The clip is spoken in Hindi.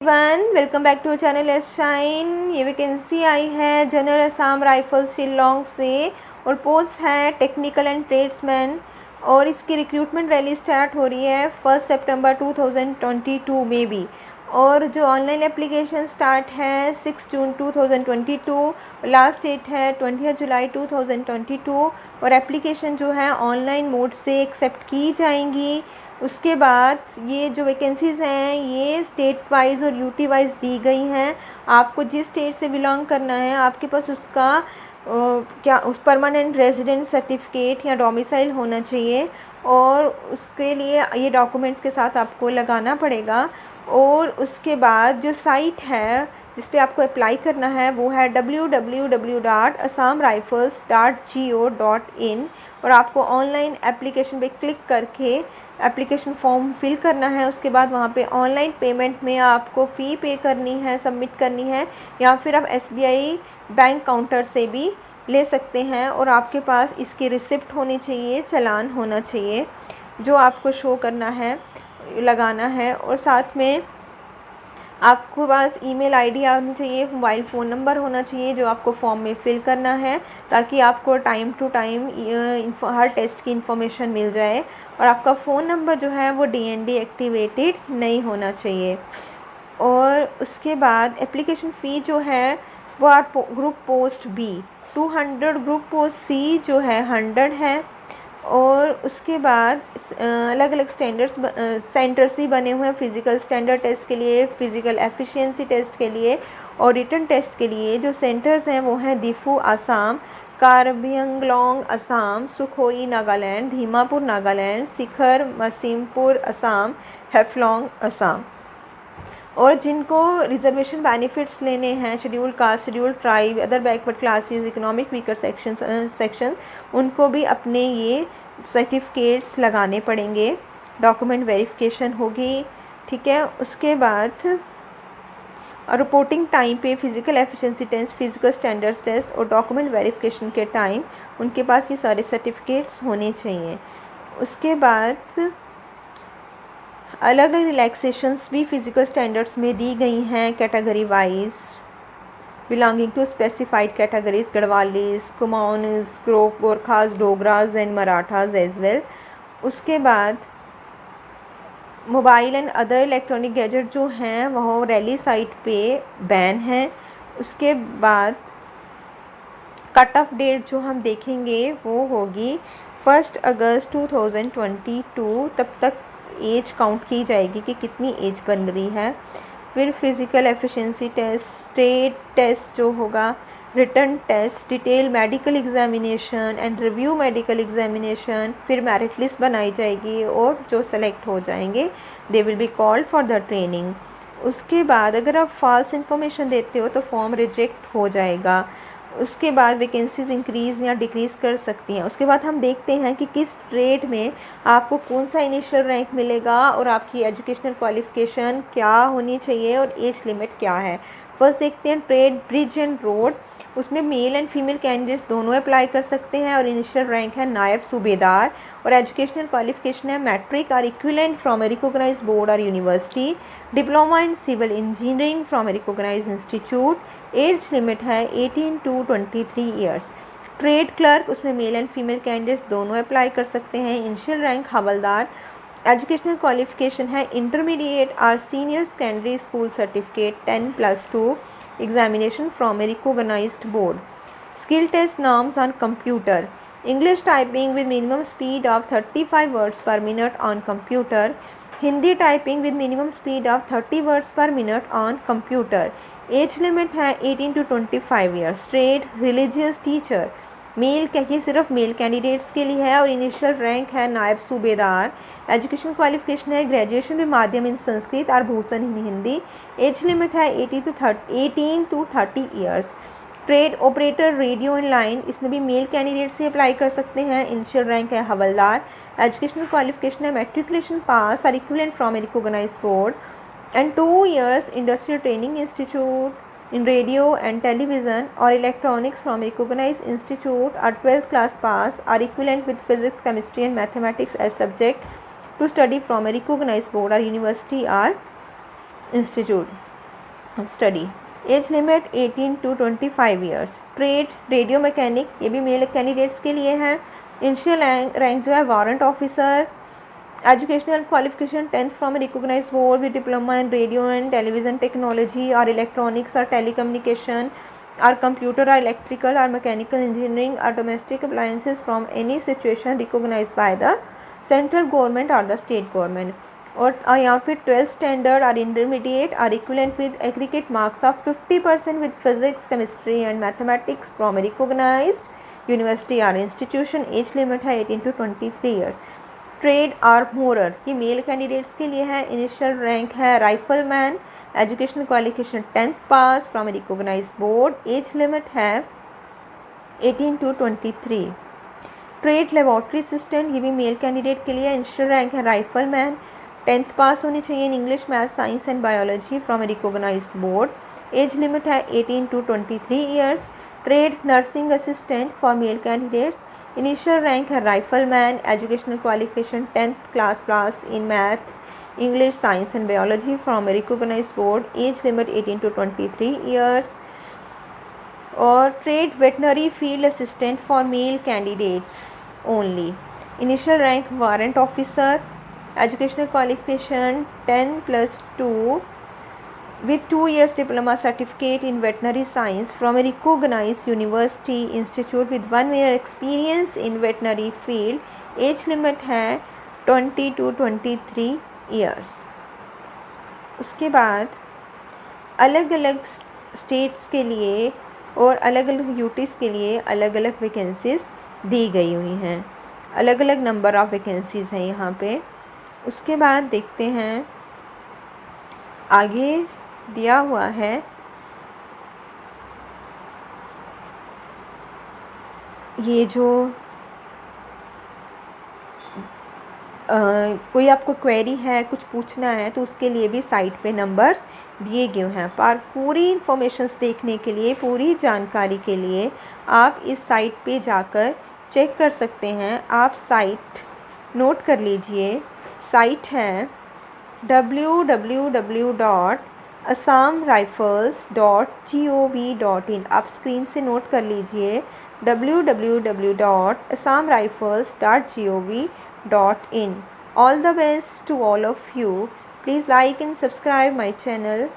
One welcome back to channel S shine. ये वैकेंसी आई है जनरल असम राइफल्स शिलोंग से और पोस्ट है टेक्निकल एंड ट्रेड्समैन और इसकी रिक्रूटमेंट रैली स्टार्ट हो रही है 1 सितंबर 2022 में भी। और जो ऑनलाइन एप्लीकेशन स्टार्ट है 6 जून 2022, लास्ट डेट है 20 जुलाई 2022 और एप्लीकेशन जो है ऑनलाइन मोड से एक्सेप्ट की जाएंगी। उसके बाद ये जो वैकेंसीज़ हैं ये स्टेट वाइज और यूटी वाइज दी गई हैं। आपको जिस स्टेट से बिलोंग करना है आपके पास उसका क्या उस परमानेंट रेजिडेंट सर्टिफिकेट या डोमिसाइल होना चाहिए और उसके लिए ये डॉक्यूमेंट्स के साथ आपको लगाना पड़ेगा। और उसके बाद जो साइट है जिस पे आपको अप्लाई करना है वो है www.assamrifles.go.in और आपको ऑनलाइन एप्लीकेशन पे क्लिक करके एप्लीकेशन फॉर्म फिल करना है। उसके बाद वहाँ पे ऑनलाइन पेमेंट में आपको फ़ी पे करनी है, सबमिट करनी है, या फिर आप एसबीआई बैंक काउंटर से भी ले सकते हैं। और आपके पास इसकी रिसिप्ट होनी चाहिए, चालान होना चाहिए जो आपको शो करना है, लगाना है। और साथ में आपके पास ईमेल आईडी आनी चाहिए, मोबाइल फ़ोन नंबर होना चाहिए जो आपको फॉर्म में फिल करना है ताकि आपको टाइम टू टाइम हर टेस्ट की इंफॉर्मेशन मिल जाए। और आपका फ़ोन नंबर जो है वो डीएनडी एक्टिवेटेड नहीं होना चाहिए। और उसके बाद एप्लीकेशन फ़ी जो है वो आप group post B 200, group post C जो है 100 है। और उसके बाद अलग अलग सेंटर्स भी बने हुए हैं फ़िज़िकल स्टैंडर्ड टेस्ट के लिए, फ़िज़िकल एफिशिएंसी टेस्ट के लिए और रिटन टेस्ट के लिए। जो सेंटर्स हैं वो हैं दीफू आसाम, कार्बिआंगलोंग असम, सुखोई नागालैंड, धीमापुर नागालैंड, शिखर मसीमपुर असम, हैफलॉन्ग असम। और जिनको रिजर्वेशन बेनिफिट्स लेने हैं, schedule caste, schedule tribe, other backward classes, economic weaker section उनको भी अपने ये सर्टिफिकेट्स लगाने पड़ेंगे, डॉक्यूमेंट वेरिफिकेशन होगी। ठीक है। उसके बाद रिपोर्टिंग टाइम पे physical efficiency test, physical standards test और डॉक्यूमेंट वेरिफिकेशन के टाइम उनके पास ये सारे सर्टिफिकेट्स होने चाहिए। उसके बाद अलग अलग रिलैक्सेशंस भी फ़िज़िकल स्टैंडर्ड्स में दी गई हैं category wise, belonging to specified categories Garhwalis, Kumaonis, Gorkhas, Dogras and Marathas as well. उसके बाद mobile and other electronic gadget जो हैं वह रैली साइट पे बैन है। उसके बाद कट ऑफ डेट जो हम देखेंगे वो होगी 1 अगस्त 2022। तब तक एज काउंट की जाएगी कि कितनी एज बन रही है। फिर physical efficiency test, state test जो होगा, written test, detail medical examination and review medical examination, फिर मेरिट लिस्ट बनाई जाएगी और जो सेलेक्ट हो जाएंगे they will be called for the training. उसके बाद अगर आप फॉल्स इन्फॉर्मेशन देते हो तो फॉर्म रिजेक्ट हो जाएगा। उसके बाद वैकेंसीज इंक्रीज़ या डिक्रीज़ कर सकती हैं। उसके बाद हम देखते हैं कि किस ट्रेड में आपको कौन सा इनिशियल रैंक मिलेगा और आपकी एजुकेशनल क्वालिफ़िकेशन क्या होनी चाहिए और एज लिमिट क्या है। फर्स्ट देखते हैं ट्रेड ब्रिज एंड रोड। उसमें मेल एंड फीमेल कैंडिडेट्स दोनों अप्लाई कर सकते हैं और इनिशियल रैंक है नायब सूबेदार और एजुकेशनल क्वालिफ़िकेशन है मैट्रिक और equivalent from a recognised board और university, diploma in civil engineering from a recognised institute. Age limit है 18 to 23 ईयर्स। ट्रेड क्लर्क, उसमें मेल एंड फीमेल कैंडिडेट्स दोनों अप्लाई कर सकते हैं। Initial rank havildar. Educational qualification है इंटरमीडिएट और senior secondary school certificate 10+2 examination from a recognised board. Skill test norms on computer, English typing with minimum speed of 35 words per minute on computer, Hindi typing with minimum speed of 30 words per minute on computer. Age limit है 18 to 25 years. Trade religious teacher, male ये सिर्फ मेल कैंडिडेट्स के लिए है और इनिशियल रैंक है नायब सूबेदार। एजुकेशन क्वालिफिकेशन है ग्रेजुएशन में माध्यम इन संस्कृत और भूषण इन हिंदी। एज लिमिट है 18 to 30 years. Trade operator radio and line, इसमें भी मेल कैंडिडेट से अप्लाई कर सकते हैं। इनिशियल रैंक है हवलदार। एजुकेशनल क्वालिफिकेशन है मैट्रिकुलेशन पास और equivalent from a recognised board and 2 years industrial training institute in radio and television or electronics from recognized institute or 12th class pass are equivalent with physics, chemistry and mathematics as subject to study from a recognized board or university or institute. Study. As limit 18 to 25 years. Trade radio mechanic, ये भी मेल कैंडिडेट्स के लिए है। इनिशियल रैंक जो है warrant officer. Educational qualification 10th from recognised board with diploma in radio and television technology और इलेक्ट्रॉनिक्स और telecommunication or computer or electrical or mechanical engineering or domestic appliances from any situation recognized by the central government or the state government। और यहाँ पे 12th स्टैंडर्ड और इंटरमीडिएट और equivalent with aggregate marks of 50% with physics chemistry and mathematics from recognised university और इंस्टीट्यूशन। एज लिमिट है 18 to 23 ईयर्स। ट्रेड आर्मोरर, ये मेल कैंडिडेट्स के लिए है। इनिशियल रैंक है rifleman. Educational qualification 10th pass from recognised board. Age limit है 18 to 23। ट्रेड लेबोरेटरी असिस्टेंट, ये भी मेल कैंडिडेट के लिए। इनिशियल रैंक है राइफलमैन। 10th पास होनी चाहिए in English, math, science and biology from recognised board. Age limit है 18 to 23 years. Trade nursing assistant for male candidates. Initial rank है rifleman. Educational qualification 10th class pass in math, English, science and biology from recognised board. Age limit 18 to 23 years. और trade veterinary field assistant for male candidates only. Initial rank warrant officer. Educational qualification 10+2 with 2 years diploma certificate in veterinary science from a recognized university institute with 1 year experience in veterinary field। As limit है 20 to 23 ईयर्स। उसके बाद अलग अलग स्टेट्स के लिए और अलग अलग यूटीज़ के लिए अलग अलग वैकेंसीज़ दी गई हुई हैं। अलग अलग नंबर ऑफ़ वैकेंसीज़ हैं यहाँ पे। उसके बाद देखते हैं आगे दिया हुआ है ये जो कोई आपको क्वेरी है, कुछ पूछना है, तो उसके लिए भी साइट पे नंबर्स दिए गए हैं। पर पूरी इन्फॉर्मेशंस देखने के लिए, पूरी जानकारी के लिए आप इस साइट पे जाकर चेक कर सकते हैं। आप साइट नोट कर लीजिए। साइट है www.assamrifles.gov.in। आप स्क्रीन से नोट कर लीजिए www.assamrifles.gov.in। All the best to all of you. Please like and subscribe my channel.